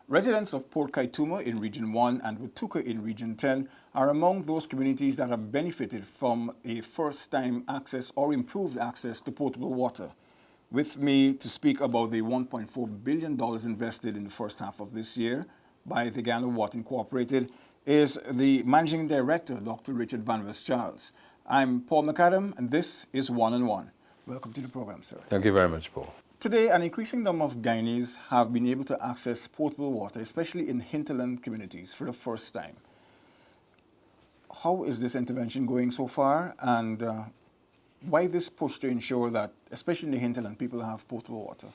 Residents of Port Kaituma in Region 1 and Watuka in Region 10 are among those communities that have benefited from a first-time access or improved access to potable water. With me to speak about the $1.4 billion invested in the first half of this year by the Guyana Water Incorporated is the Managing Director, Dr. Rirchard Van Charles. I'm Paul McAdam, and this is One on One. Welcome to the program, sir. Thank you very much, Paul. Today, an increasing number of Guyanese have been able to access potable water, especially in hinterland communities, for the first time. How is this intervention going so far, and why this push to ensure that, especially in the hinterland, people have potable water?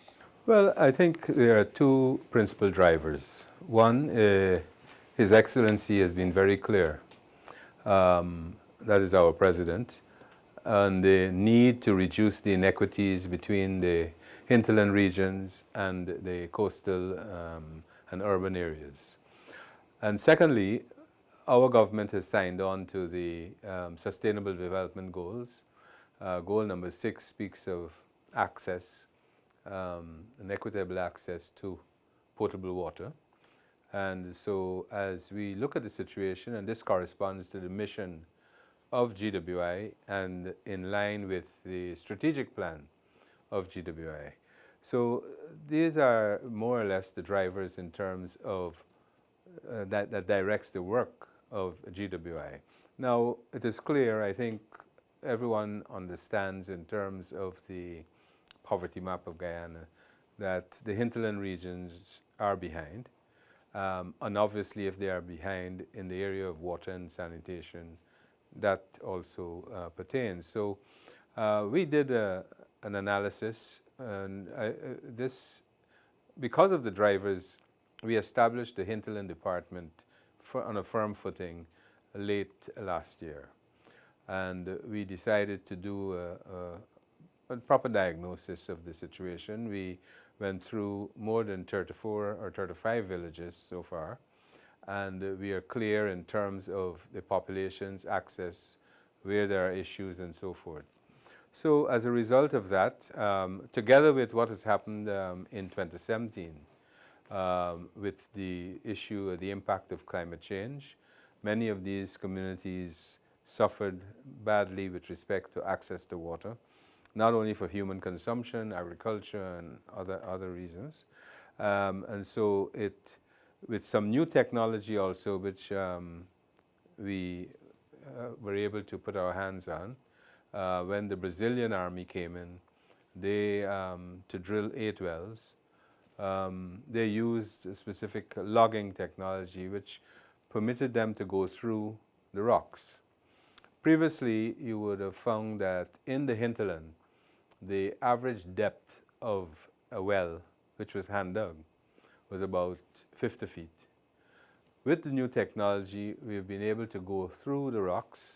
Well, I think there are two principal drivers. One, His Excellency has been very clear, that is our President, on the need to reduce the inequities between the hinterland regions and the coastal and urban areas. And secondly, our government has signed on to the Sustainable Development Goals. Goal number 6 speaks of access, an equitable access to potable water. And so as we look at the situation, and this corresponds to the mission of GWI and in line with the strategic plan of GWI. So these are more or less the drivers in terms of that directs the work of GWI. Now, it is clear, I think everyone understands in terms of the poverty map of Guyana that the hinterland regions are behind. And obviously, if they are behind in the area of water and sanitation, that also pertains. So we did an analysis, and because of the drivers, we established the hinterland department on a firm footing late last year. And we decided to do a proper diagnosis of the situation. We went through more than 34 or 35 villages so far, and we are clear in terms of the population's access, where there are issues and so forth. So as a result of that, together with what has happened in 2017 with the issue, the impact of climate change, many of these communities suffered badly with respect to access to water, not only for human consumption, agriculture, and other reasons. And so with some new technology also, which we were able to put our hands on, when the Brazilian army came in, they to drill 8 wells, they used a specific logging technology which permitted them to go through the rocks. Previously, you would have found that in the hinterland, the average depth of a well, which was hand dug, was about 50 feet. With the new technology, we've been able to go through the rocks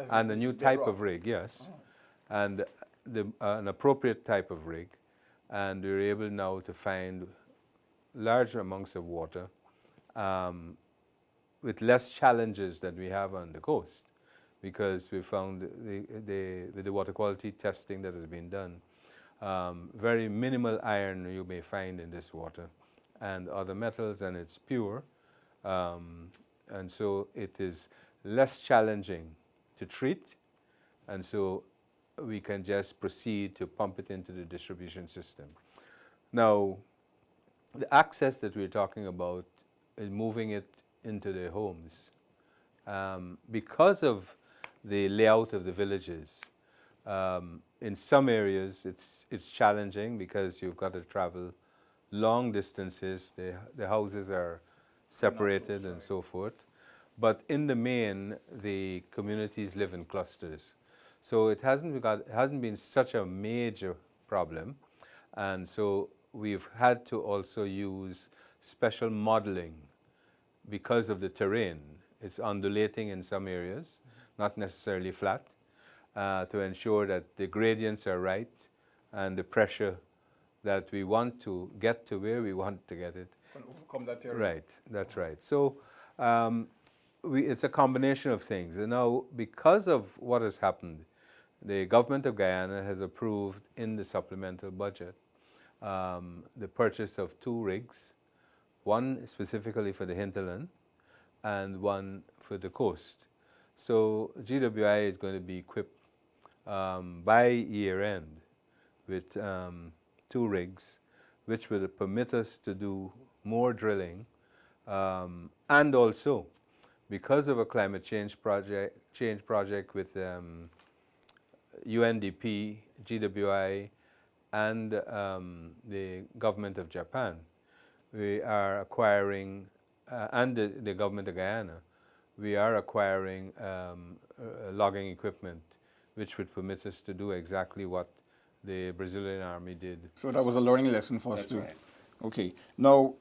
and a new type of rig, yes, and an appropriate type of rig, and we're able now to find large amounts of water with less challenges than we have on the coast, because we found with the water quality testing that has been done, very minimal iron you may find in this water and other metals, and it's pure, and so it is less challenging to treat, and so we can just proceed to pump it into the distribution system. Now, the access that we're talking about is moving it into the homes. Because of the layout of the villages, in some areas it's challenging because you've got to travel long distances, the houses are separated and so forth. But in the main, the communities live in clusters. So it hasn't been such a major problem. And so we've had to also use special modeling because of the terrain. It's undulating in some areas, not necessarily flat, to ensure that the gradients are right and the pressure that we want to get to where we want to get it. Can overcome that terrain. Right, that's right. So it's a combination of things. And now, because of what has happened, the government of Guyana has approved in the supplemental budget the purchase of 2 rigs, one specifically for the hinterland and one for the coast. So GWI is going to be equipped by year end with 2 rigs, which will permit us to do more drilling, and also because of a climate change project with UNDP, GWI, and the government of Japan, we are acquiring, and the government of Guyana, we are acquiring logging equipment, which would permit us to do exactly what the Brazilian Army did. So that was a learning lesson for us too. Right. Okay. Now,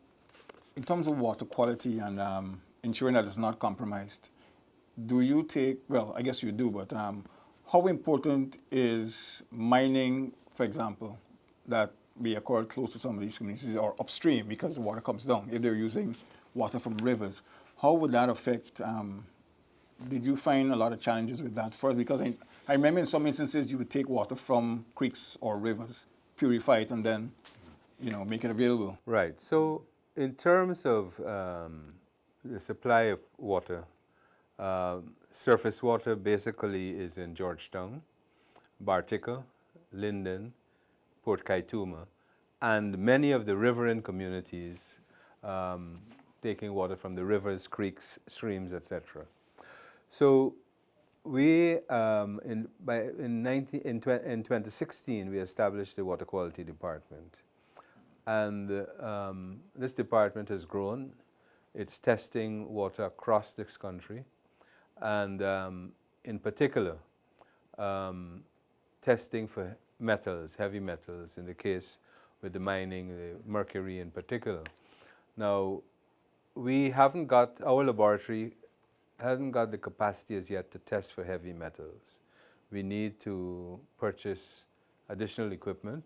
in terms of water quality and ensuring that it's not compromised, do you take, well, I guess you do, but how important is mining, for example, that be occurred close to some of these communities or upstream because the water comes down, if they're using water from rivers? How would that affect, did you find a lot of challenges with that first? Because I remember in some instances you would take water from creeks or rivers, purify it, and then, you know, make it available. Right. So in terms of the supply of water, surface water basically is in Georgetown, Bartica, Linden, Port Kaituma, and many of the riverine communities taking water from the rivers, creeks, streams, etc. So we, in 2016, we established the Water Quality Department. And this department has grown. It's testing water across this country. And in particular, testing for metals, heavy metals, in the case with the mining, the mercury in particular. Now, we haven't got, our laboratory hasn't got the capacity as yet to test for heavy metals. We need to purchase additional equipment.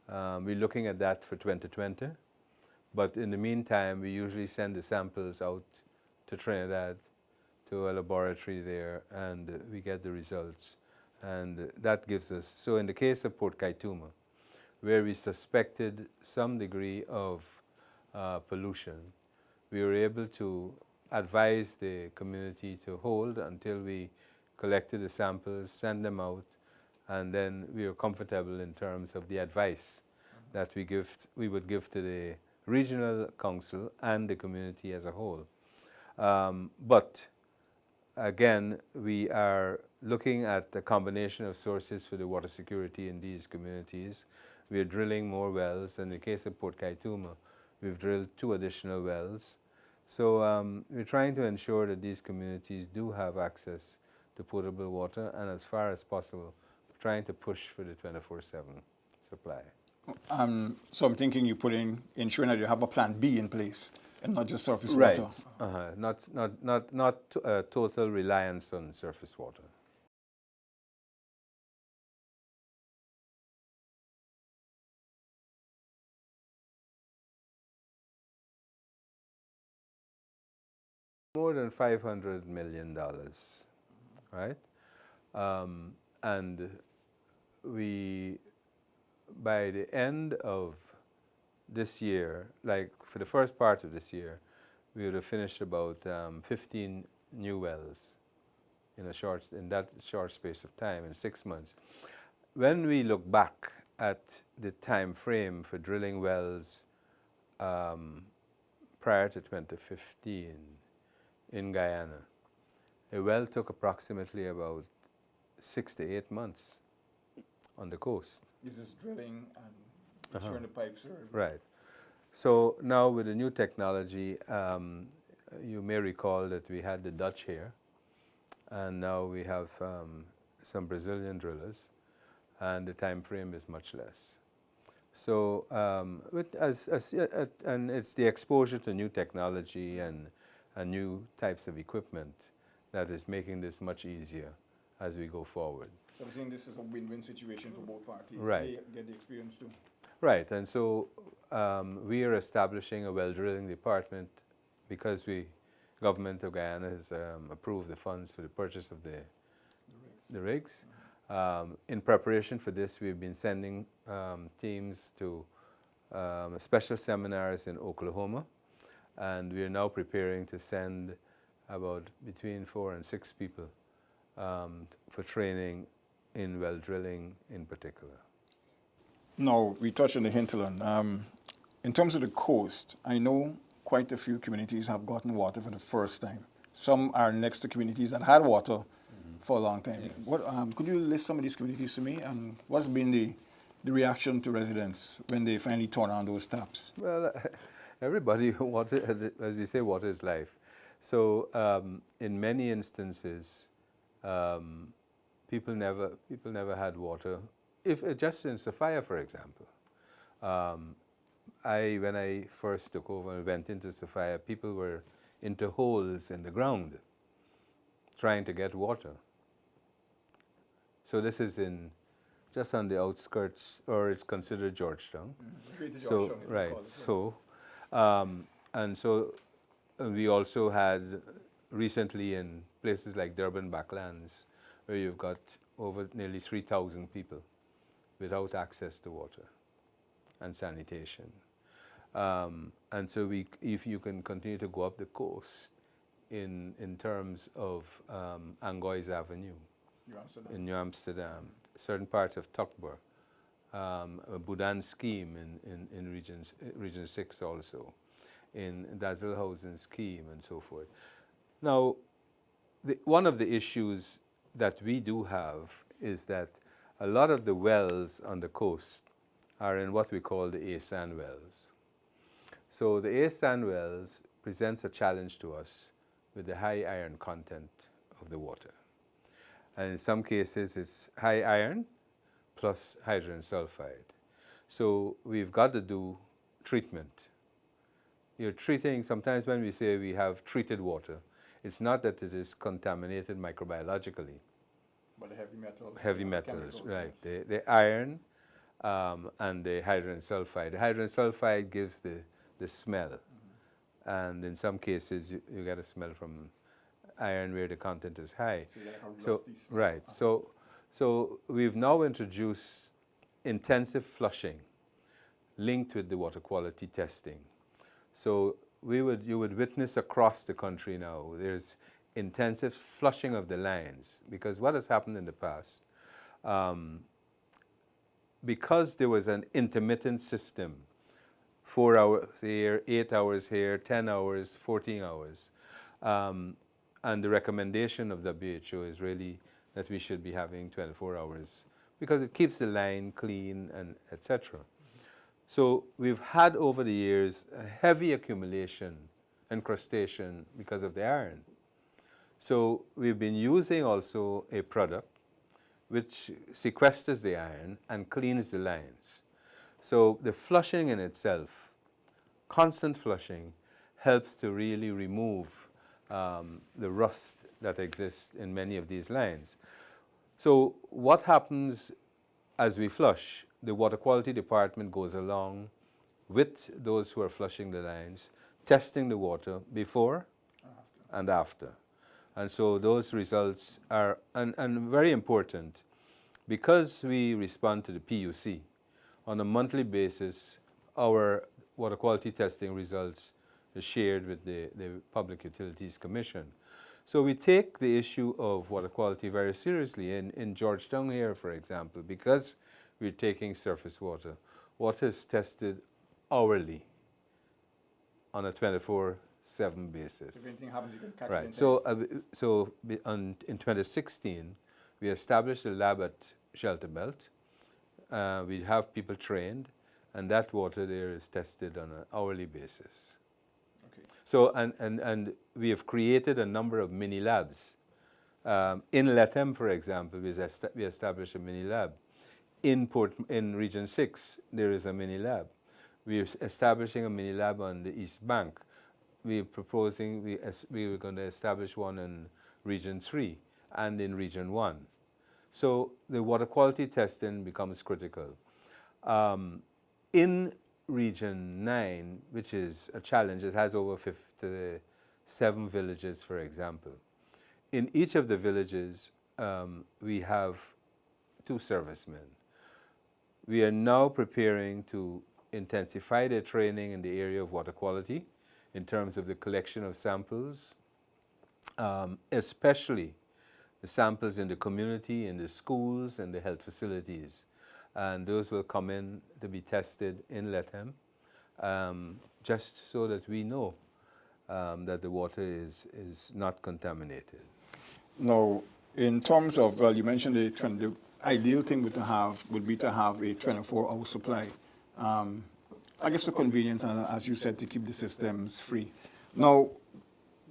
We're looking at that for 2020. But in the meantime, we usually send the samples out to Trinidad, to a laboratory there, and we get the results. And that gives us, so in the case of Port Kaituma, where we suspected some degree of pollution, we were able to advise the community to hold until we collected the samples, send them out, and then we were comfortable in terms of the advice that we would give to the regional council and the community as a whole. But again, we are looking at a combination of sources for the water security in these communities. We are drilling more wells. In the case of Port Kaituma, we've drilled 2 additional wells. So we're trying to ensure that these communities do have access to potable water, and as far as possible, trying to push for the 24/7 supply. So I'm thinking you put in ensuring that you have a plan B in place and not just surface Right. water. Not total reliance on surface water. More than $500 million, right? And we, by the end of this year, like for the first part of this year, we would have finished about 15 new wells in that short space of time, in 6 months. When we look back at the time frame for drilling wells prior to 2015 in Guyana, a well took approximately about 6 to 8 months on the coast. This is drilling and ensuring the pipes are... Right. So now with the new technology, you may recall that we had the Dutch here, and now we have some Brazilian drillers, and the time frame is much less. So and it's the exposure to new technology and new types of equipment that is making this much easier as we go forward. So I'm saying this is a win-win situation for both parties. Right. They get the experience too. Right, and so we are establishing a well drilling department because government of Guyana has approved the funds for the purchase of the rigs. In preparation for this, we've been sending teams to special seminars in Oklahoma, and we are now preparing to send about between 4 and 6 people for training in well drilling in particular. Now, we touched on the hinterland. In terms of the coast, I know quite a few communities have gotten water for the first time. Some are next to communities that had water for a long time. Yes. What, could you list some of these communities to me, and what's been the reaction to residents when they finally turn on those taps? Well, everybody, water, as we say, water is life. So in many instances, people never had water. If just in Sophia, for example, when I first took over and went into Sophia, people were into holes in the ground trying to get water. So this is just on the outskirts, or it's considered Georgetown. Greater So Georgetown, right. call it, So and so we also had recently in places like Durban Backlands, where you've got over nearly 3,000 people without access to water and sanitation. And so if you can continue to go up the coast in terms of Angois Avenue in New Amsterdam, certain parts of Tukbar, a Budan scheme in Region 6 also, in Dazelhausen scheme and so forth. Now, one of the issues that we do have is that a lot of the wells on the coast are in what we call the A-sand wells. So the A-sand wells presents a challenge to us with the high iron content of the water. And in some cases it's high iron plus hydrogen sulfide. So we've got to do treatment. You're treating, sometimes when we say we have treated water, it's not that it is contaminated microbiologically. But the heavy metals. Heavy metals, chemicals, right. yes. The iron and the hydrogen sulfide. The hydrogen sulfide gives the smell. And in some cases, you get a smell from iron where the content is high. So like a rusty smell. Right. So we've now introduced intensive flushing linked with the water quality testing. So you would witness across the country now, there's intensive flushing of the lines, because what has happened in the past, because there was an intermittent system, 4 hours here, 8 hours here, 10 hours, 14 hours, and the recommendation of WHO is really that we should be having 24 hours because it keeps the line clean and etc. So we've had over the years a heavy accumulation, incrustation because of the iron. So we've been using also a product which sequesters the iron and cleans the lines. So the flushing in itself, constant flushing, helps to really remove the rust that exists in many of these lines. So what happens as we flush? The water quality department goes along with those who are flushing the lines, testing the water before and after. And so those results are and very important, because we respond to the PUC on a monthly basis. Our water quality testing results are shared with the Public Utilities Commission. So we take the issue of water quality very seriously. In Georgetown here, for example, because we're taking surface water, water is tested hourly on a 24/7 basis. So if anything happens, you can catch Right. it. So in 2016, we established a lab at Shelterbelt. We have people trained, and that water there is tested on an hourly basis. Okay. So and we have created a number of mini labs. In Letem, for example, we established a mini lab. In Region 6, there is a mini lab. We're establishing a mini lab on the East Bank. We're proposing, we were going to establish one in Region 3 and in Region 1. So the water quality testing becomes critical. In Region 9, which is a challenge, it has over 57 villages, for example. In each of the villages, we have 2 servicemen. We are now preparing to intensify their training in the area of water quality, in terms of the collection of samples, especially the samples in the community, in the schools, and the health facilities. And those will come in to be tested in Lethem, just so that we know that the water is not contaminated. Now, in terms of, well, you mentioned the ideal thing would be to have a 24-hour supply. I guess for convenience and, as you said, to keep the systems free. Now,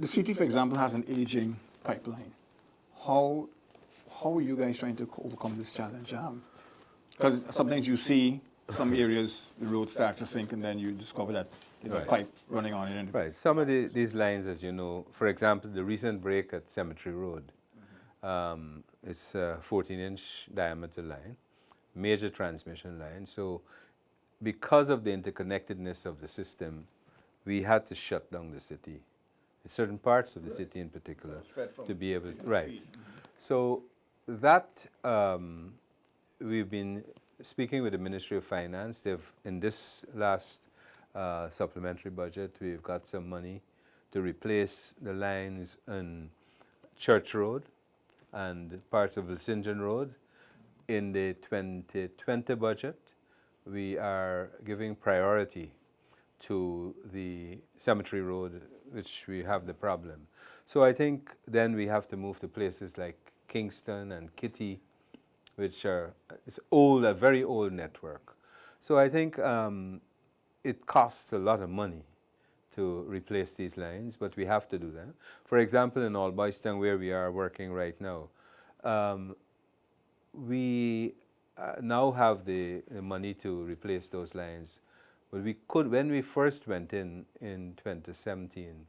the city, for example, has an aging pipeline. How are you guys trying to overcome this challenge? Because sometimes you see some areas, the road starts to sink, and then you discover that there's a pipe running on it. Right. Some of these lines, as you know, for example, the recent break at Cemetery Road, it's a 14-inch diameter line, major transmission line. So because of the interconnectedness of the system, we had to shut down the city, certain parts of the city in particular, to be able to, right. So that, we've been speaking with the Ministry of Finance. In this last supplementary budget, we've got some money to replace the lines on Church Road and parts of St. John Road. In the 2020 budget, we are giving priority to the Cemetery Road, which we have the problem. So I think then we have to move to places like Kingston and Kitty, which are a very old network. So I think it costs a lot of money to replace these lines, but we have to do that. For example, in Alboystown, where we are working right now, we now have the money to replace those lines. But we could, when we first went in 2017,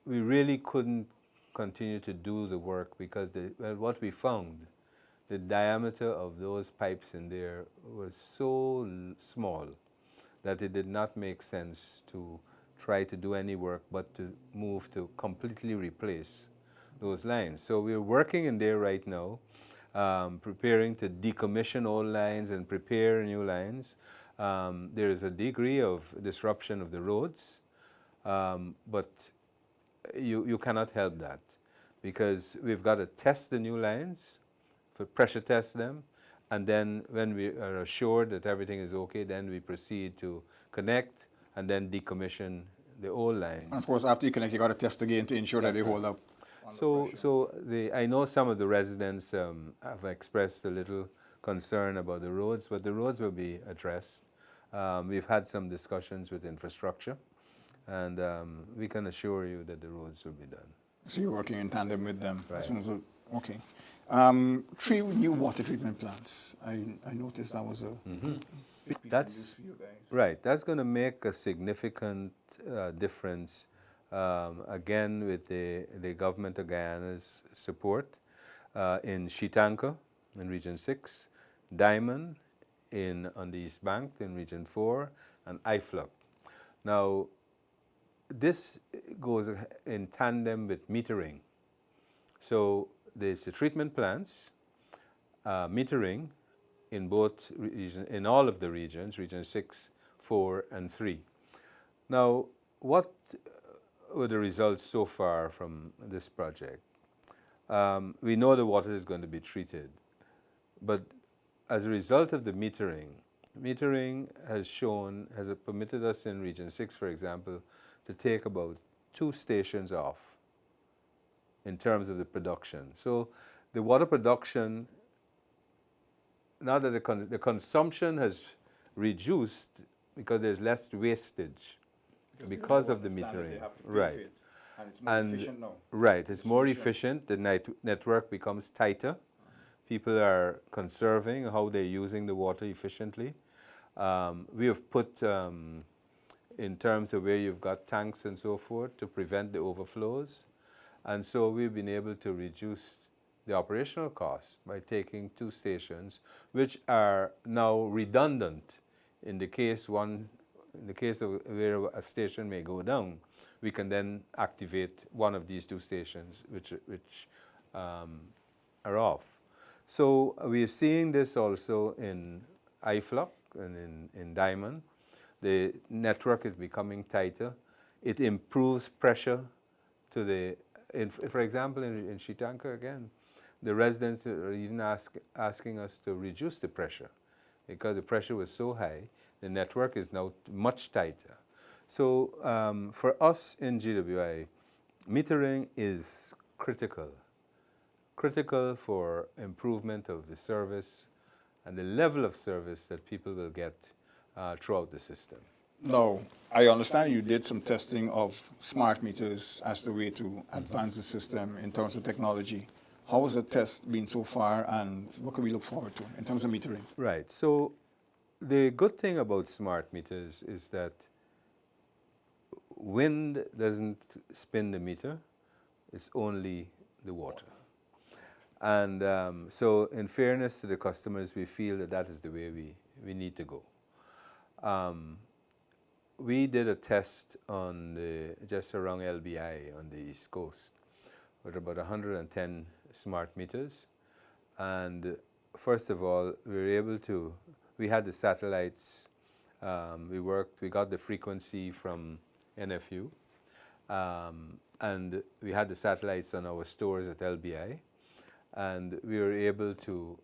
we really couldn't continue to do the work because what we found, the diameter of those pipes in there was so small that it did not make sense to try to do any work but to move to completely replace those lines. So we're working in there right now, preparing to decommission old lines and prepare new lines. There is a degree of disruption of the roads, but you cannot help that because we've got to test the new lines, pressure test them, and then when we are assured that everything is okay, then we proceed to connect and then decommission the old lines. And of course, after you connect, you got to test again to ensure that they hold up. So I know some of the residents have expressed a little concern about the roads, but the roads will be addressed. We've had some discussions with infrastructure, and we can assure you that the roads will be done. So you're working in tandem with them? Right. As soon as okay. 3 new water treatment plants. I noticed that was a big piece of news for you guys. Right. That's going to make a significant difference, again, with the government of Guyana's support in Shitanka in Region 6, Diamond on the East Bank in Region 4, and Iflop. Now, this goes in tandem with metering. So there's the treatment plants, metering in both regions, in all of the regions, Region 6, 4, and 3. Now, what were the results so far from this project? We know the water is going to be treated, but as a result of the metering has permitted us in Region 6, for example, to take about 2 stations off in terms of the production. So the water production, now that the consumption has reduced because there's less wastage because of the metering. Right. And it's more efficient now. Right, it's more efficient. The network becomes tighter. People are conserving how they're using the water efficiently. We have put, in terms of where you've got tanks and so forth, to prevent the overflows. And so we've been able to reduce the operational cost by taking 2 stations, which are now redundant in the case of where a station may go down. We can then activate one of these 2 stations which are off. So we are seeing this also in Iflop and in Diamond. the network is becoming tighter. It improves pressure to the, for example, in Sri Lanka again, the residents are even asking us to reduce the pressure because the pressure was so high. The network is now much tighter. So for us in GWI, metering is critical for improvement of the service and the level of service that people will get throughout the system. Now, I understand you did some testing of smart meters as the way to advance the system in terms of technology. How has the test been so far, and what can we look forward to in terms of metering? Right. So the good thing about smart meters is that wind doesn't spin the meter, it's only the water. And so in fairness to the customers, we feel that that is the way we need to go. We did a test on just around LBI on the East Coast with about 110 smart meters. And first of all, we had the satellites, we got the frequency from NFU, and we had the satellites on our stores at LBI. And we were able to,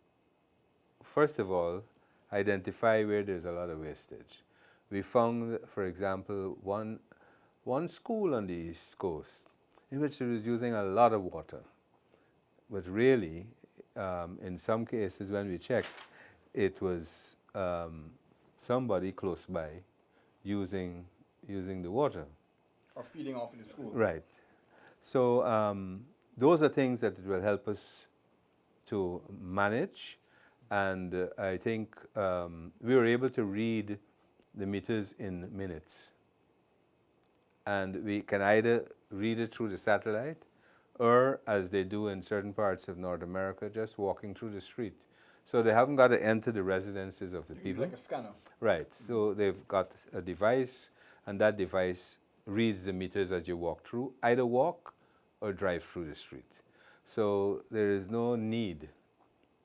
first of all, identify where there's a lot of wastage. We found, for example, one school on the East Coast in which it was using a lot of water. But really, in some cases when we checked, it was somebody close by using the water. Or feeding off in the school. Right. So those are things that will help us to manage, and I think we were able to read the meters in minutes, and we can either read it through the satellite or, as they do in certain parts of North America, just walking through the street. So they haven't got to enter the residences of the people. Like a scanner. Right. So they've got a device, and that device reads the meters as you walk through, either walk or drive through the street. So there is no need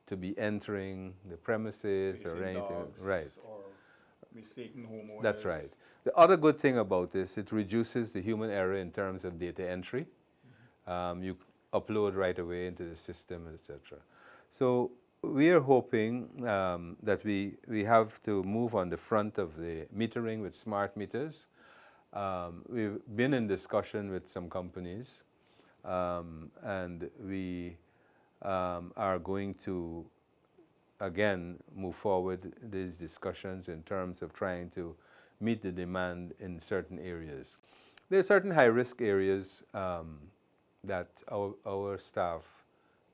to be entering the premises or anything. Dogs, right. Or mistaken homeowners. That's right. The other good thing about this, it reduces the human error in terms of data entry. You upload right away into the system, etc. So we are hoping that we have to move on the front of the metering with smart meters. We've been in discussion with some companies, and we are going to, again, move forward these discussions in terms of trying to meet the demand in certain areas. There are certain high-risk areas that our staff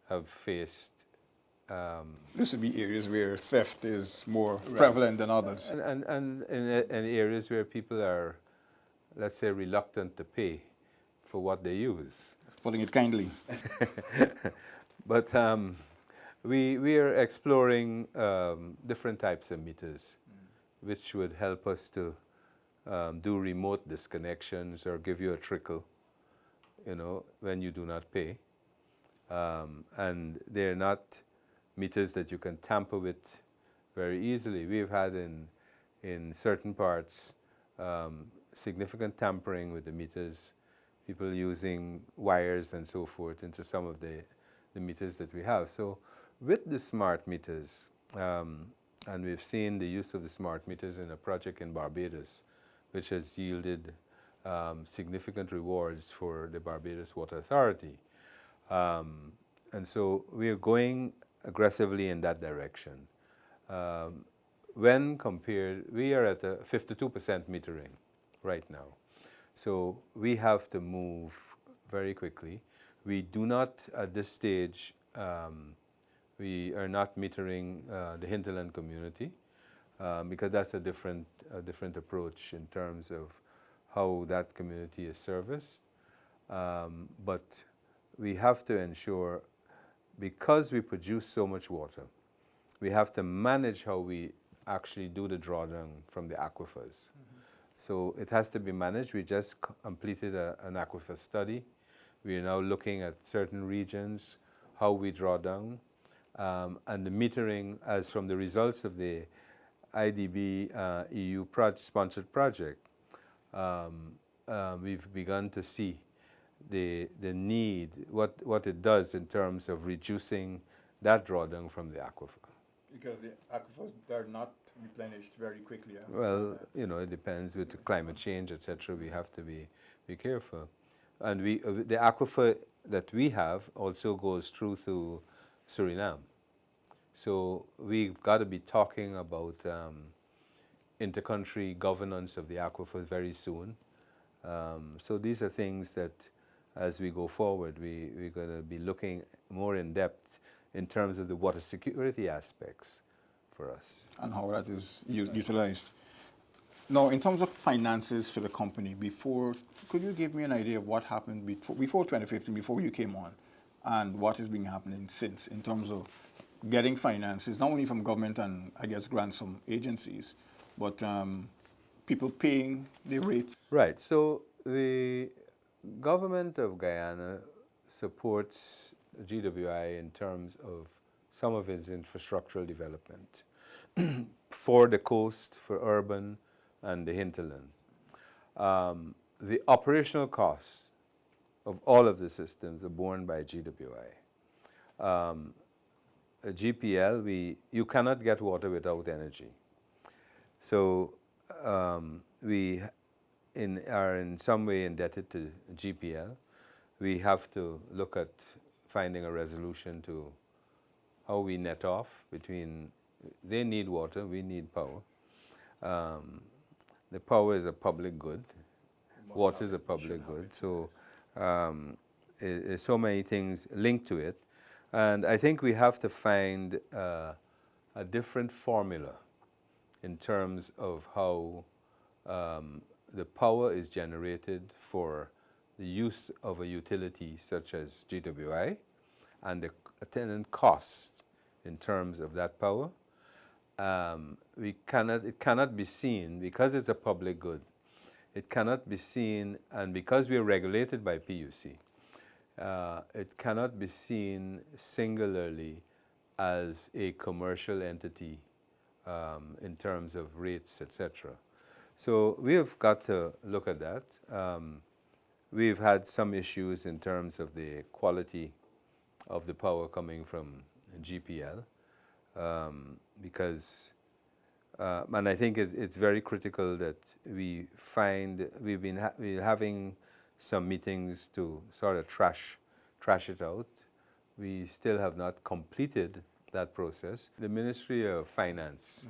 have faced. This would be areas where theft is more prevalent than others. And in areas where people are, let's say, reluctant to pay for what they use. That's putting it kindly. But we are exploring different types of meters, which would help us to do remote disconnections or give you a trickle, when you do not pay. And they're not meters that you can tamper with very easily. We've had in certain parts significant tampering with the meters, people using wires and so forth into some of the meters that we have. So with the smart meters, and we've seen the use of the smart meters in a project in Barbados, which has yielded significant rewards for the Barbados Water Authority. And so we are going aggressively in that direction. When compared, we are at a 52% metering right now. So we have to move very quickly. We do not, at this stage, we are not metering the hinterland community because that's a different approach in terms of how that community is serviced. But we have to ensure, because we produce so much water, we have to manage how we actually do the drawdown from the aquifers. So it has to be managed. We just completed an aquifer study. We are now looking at certain regions, how we draw down, and the metering, as from the results of the IDB EU sponsored project, we've begun to see the need, what it does in terms of reducing that drawdown from the aquifer. Because the aquifers are not replenished very quickly. Well, you know, it depends with the climate change, etc. We have to be careful. And the aquifer that we have also goes through to Suriname. So we've got to be talking about intercountry governance of the aquifers very soon. So these are things that, as we go forward, we're going to be looking more in depth in terms of the water security aspects for us. And how that is utilized. Now, in terms of finances for the company, could you give me an idea of what happened before 2015, before you came on, and what has been happening since in terms of getting finances, not only from government and, I guess, grants from agencies, but people paying the rates? Right. So the government of Guyana supports GWI in terms of some of its infrastructural development for the coast, for urban, and the hinterland. The operational costs of all of the systems are borne by GWI. GPL, you cannot get water without energy. So we are in some way indebted to GPL. We have to look at finding a resolution to how we net off between, they need water, we need power. The power is a public good, water is a public good, so there's so many things linked to it. And I think we have to find a different formula in terms of how the power is generated for the use of a utility such as GWI and the attendant cost in terms of that power. It cannot be seen, because it's a public good, it cannot be seen, and because we are regulated by PUC, it cannot be seen singularly as a commercial entity in terms of rates, etc. So we have got to look at that. We've had some issues in terms of the quality of the power coming from GPL because, and I think it's very critical that we find, we're having some meetings to sort of trash it out. We still have not completed that process. The Ministry of Finance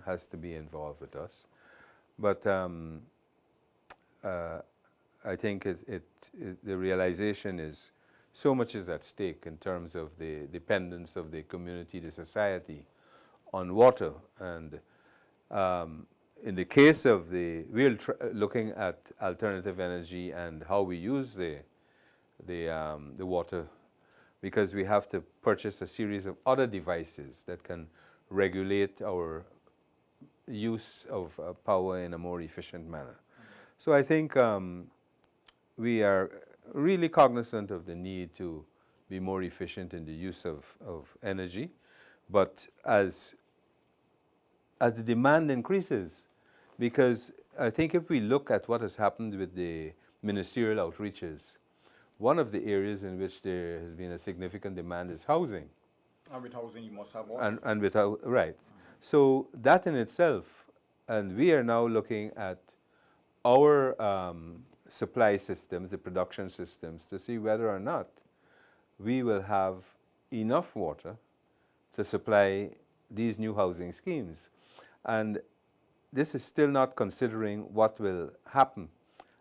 has to be involved with us. But I think the realization is so much is at stake in terms of the dependence of the community, the society, on water. And in the case of we're looking at alternative energy and how we use the water, because we have to purchase a series of other devices that can regulate our use of power in a more efficient manner. So I think we are really cognizant of the need to be more efficient in the use of energy. But as the demand increases, because I think if we look at what has happened with the ministerial outreaches, one of the areas in which there has been a significant demand is housing. And with housing, you must have water. And without, right. So that in itself, and we are now looking at our supply systems, the production systems, to see whether or not we will have enough water to supply these new housing schemes. And this is still not considering what will happen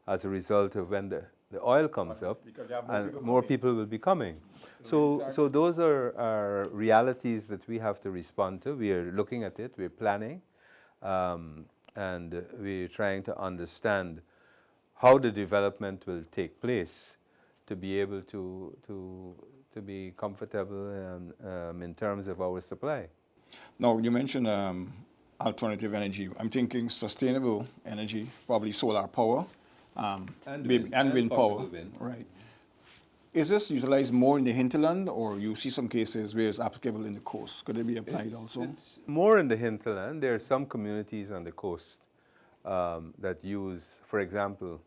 as a result of when the oil comes up and more people will be coming. So those are realities that we have to respond to. We are looking at it, we're planning, and we're trying to understand how the development will take place to be able to be comfortable in terms of our supply. Now, you mentioned alternative energy. I'm thinking sustainable energy, probably solar power, and wind power. Wind. Right. Is this utilized more in the hinterland, or you see some cases where it's applicable in the coast? Could it be applied also? It's more in the hinterland. There are some communities on the coast that use, for example,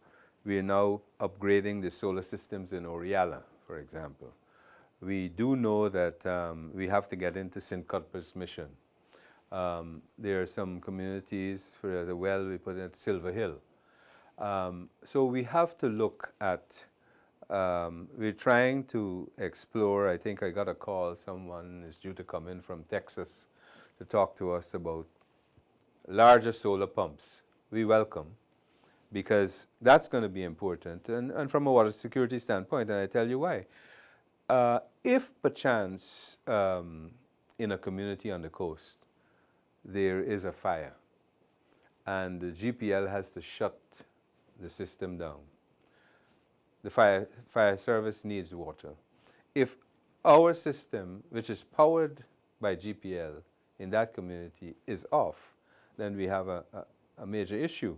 we are now upgrading the solar systems in Oriala, for example. We do know that we have to get into St. Cuthbert's Mission. There are some communities, for the well, we put it at Silver Hill. So we have to look at, we're trying to explore. I think I got a call, someone is due to come in from Texas to talk to us about larger solar pumps. We welcome, because that's going to be important, and from a water security standpoint, and I tell you why. If perchance in a community on the coast there is a fire and the GPL has to shut the system down, the fire service needs water. If our system, which is powered by GPL in that community, is off, then we have a major issue.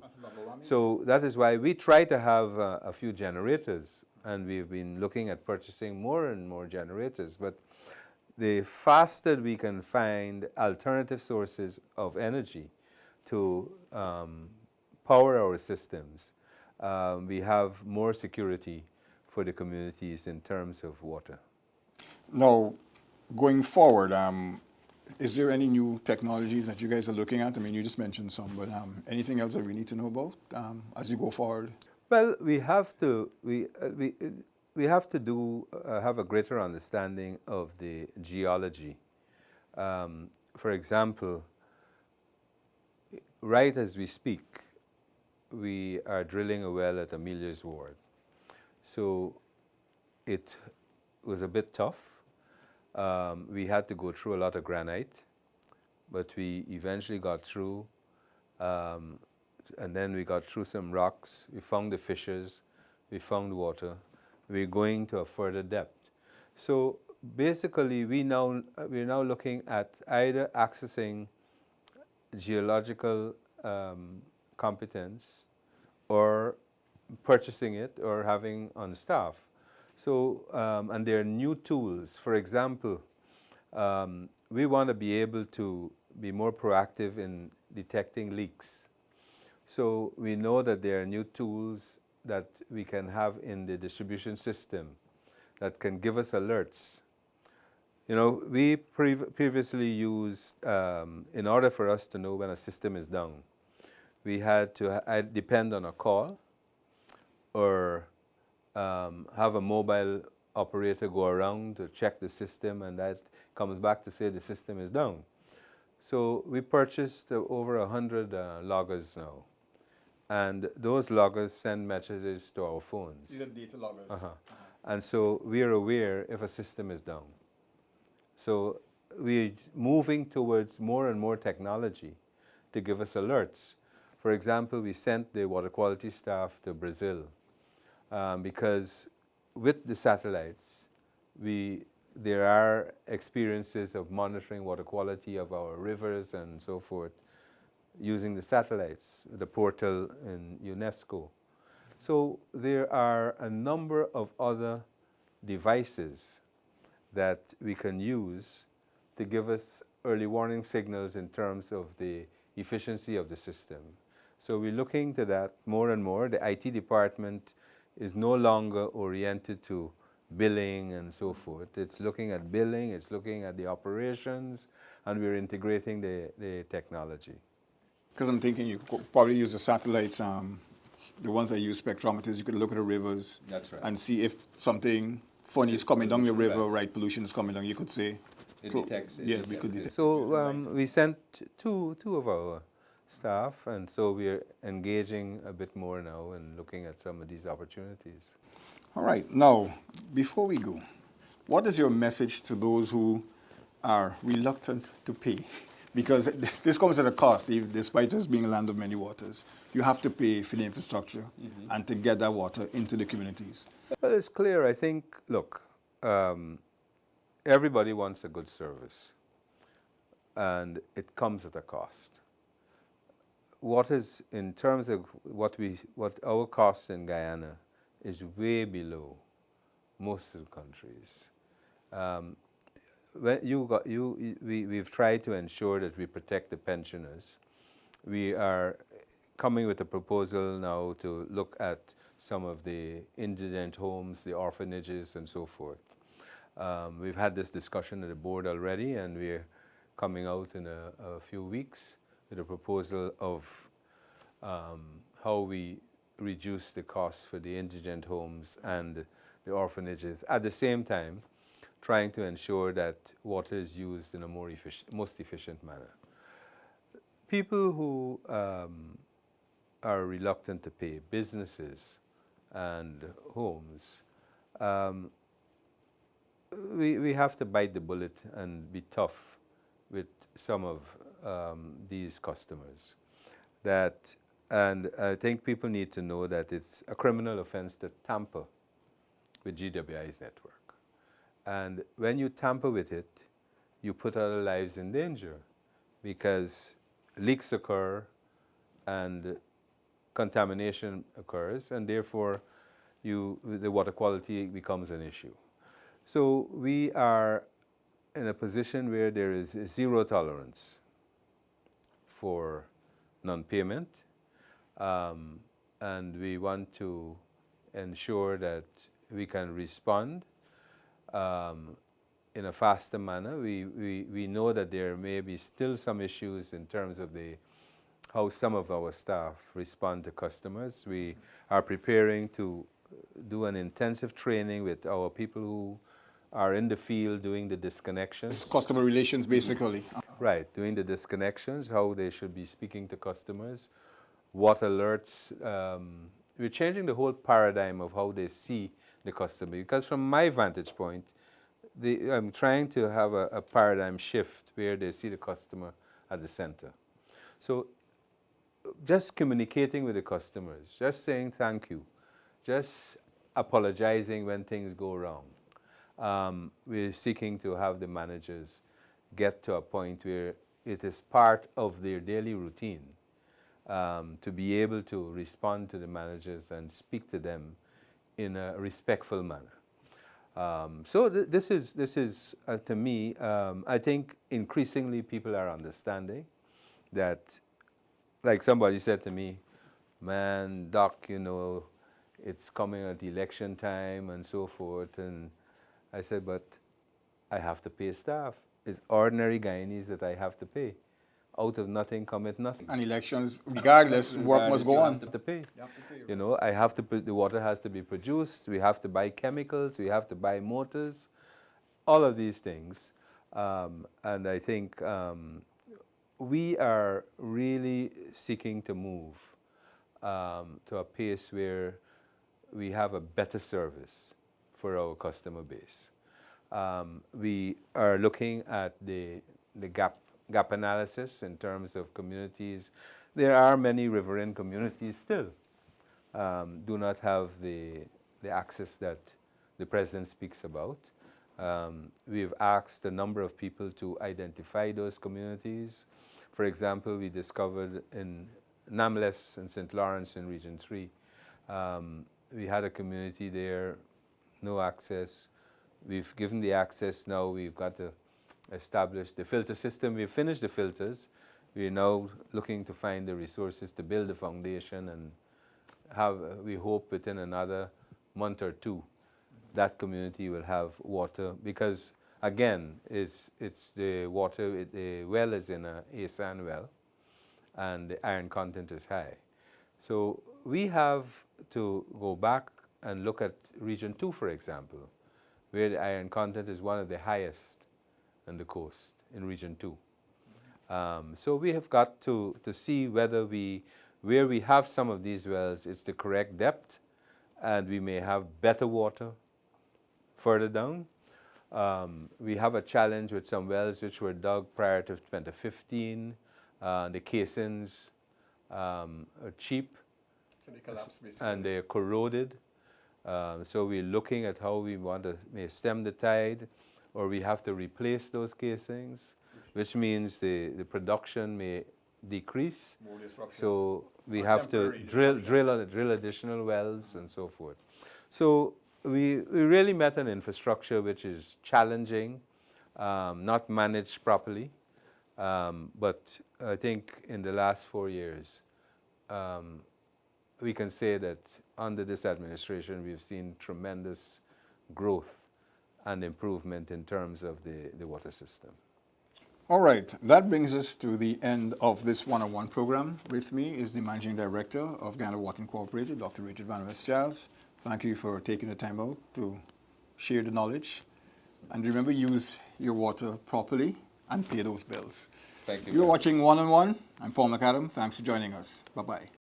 So that is why we try to have a few generators, and we've been looking at purchasing more and more generators. But the faster we can find alternative sources of energy to power our systems, we have more security for the communities in terms of water. Now, going forward, is there any new technologies that you guys are looking at? I mean, you just mentioned some, but anything else that we need to know about as you go forward? Well, we have to have a greater understanding of the geology. For example, right as we speak, we are drilling a well at Amelia's Ward. So it was a bit tough. We had to go through a lot of granite, but we eventually got through, and then we got through some rocks. We found the fissures, we found water. We're going to a further depth. So basically, we're now looking at either accessing geological competence, or purchasing it, or having on staff. So, and there are new tools. For example, we want to be able to be more proactive in detecting leaks. So we know that there are new tools that we can have in the distribution system that can give us alerts. You know, we previously used, in order for us to know when a system is down, we had to depend on a call, or have a mobile operator go around to check the system, and that comes back to say the system is down. So we purchased over 100 loggers now, and those loggers send messages to our phones. These are data loggers. And so we are aware if a system is down. So we're moving towards more and more technology to give us alerts. For example, we sent the water quality staff to Brazil, because with the satellites, there are experiences of monitoring water quality of our rivers and so forth using the satellites, the portal in UNESCO. So there are a number of other devices that we can use to give us early warning signals in terms of the efficiency of the system. So we're looking to that more and more. The IT department is no longer oriented to billing and so forth. It's looking at billing, it's looking at the operations, and we're integrating the technology. Because I'm thinking you could probably use the satellites, the ones that use spectrometers. You could look at the rivers. That's right. And see if something funny is coming down the river, right, pollution is coming down, you could say. It detects it. Yeah, we could detect. So we sent two of our staff, and so we're engaging a bit more now and looking at some of these opportunities. All right. Now, before we go, what is your message to those who are reluctant to pay? Because this comes at a cost, despite us being a land of many waters. You have to pay for the infrastructure and to get that water into the communities. Well, it's clear. I think, look, everybody wants a good service, and it comes at a cost. What is, in terms of what our costs in Guyana, is way below most of the countries. We've tried to ensure that we protect the pensioners. We are coming with a proposal now to look at some of the indigent homes, the orphanages, and so forth. We've had this discussion at the board already, and we're coming out in a few weeks with a proposal of how we reduce the costs for the indigent homes and the orphanages. At the same time, trying to ensure that water is used in a most efficient manner. People who are reluctant to pay, businesses and homes, we have to bite the bullet and be tough with some of these customers. And I think people need to know that it's a criminal offense to tamper with GWI's network. And when you tamper with it, you put other lives in danger because leaks occur and contamination occurs, and therefore the water quality becomes an issue. So we are in a position where there is zero tolerance for non-payment, and we want to ensure that we can respond in a faster manner. We know that there may be still some issues in terms of how some of our staff respond to customers. We are preparing to do an intensive training with our people who are in the field doing the disconnections. It's customer relations, basically. Right, doing the disconnections, how they should be speaking to customers, what alerts. We're changing the whole paradigm of how they see the customer, because from my vantage point, I'm trying to have a paradigm shift where they see the customer at the center. So just communicating with the customers, just saying thank you, just apologizing when things go wrong. We're seeking to have the managers get to a point where it is part of their daily routine to be able to respond to the managers and speak to them in a respectful manner. So this is to me, I think increasingly people are understanding that, like somebody said to me, man, Doc, you know, it's coming at election time and so forth. And I said, but I have to pay staff. It's ordinary Guyanese that I have to pay. Out of nothing cometh nothing. And elections, regardless, work must go on. You have to pay. You know, I have to put, the water has to be produced. We have to buy chemicals. We have to buy motors. All of these things. And I think we are really seeking to move to a pace where we have a better service for our customer base. We are looking at the gap analysis in terms of communities. There are many riverine communities still do not have the access that the President speaks about. We've asked a number of people to identify those communities. For example, we discovered in Namles and St. Lawrence in Region 3, we had a community there, no access. We've given the access now. We've got to establish the filter system. We've finished the filters. We're now looking to find the resources to build the foundation and we hope within another month or two that community will have water, because again, it's the water, the well is in a sand well and the iron content is high. So we have to go back and look at Region 2, for example, where the iron content is one of the highest on the coast in Region 2. So we have got to see whether where we have some of these wells, it's the correct depth, and we may have better water further down. We have a challenge with some wells which were dug prior to 2015. The casings are cheap. So they collapse, basically. And they're corroded. So we're looking at how we want to may stem the tide, or we have to replace those casings, which means the production may decrease. More disruption. So we have to drill additional wells and so forth. So we really met an infrastructure which is challenging, not managed properly. But I think in the last 4 years, we can say that under this administration, we've seen tremendous growth and improvement in terms of the water system. All right, that brings us to the end of this one-on-one program. With me is the Managing Director of Guyana Water Incorporated, Dr. Rirchard Van Westchals. Thank you for taking the time out to share the knowledge. And remember, use your water properly and pay those bills. Thank you. You're watching One-on-One. I'm Paul McAdam. Thanks for joining us. Bye-bye.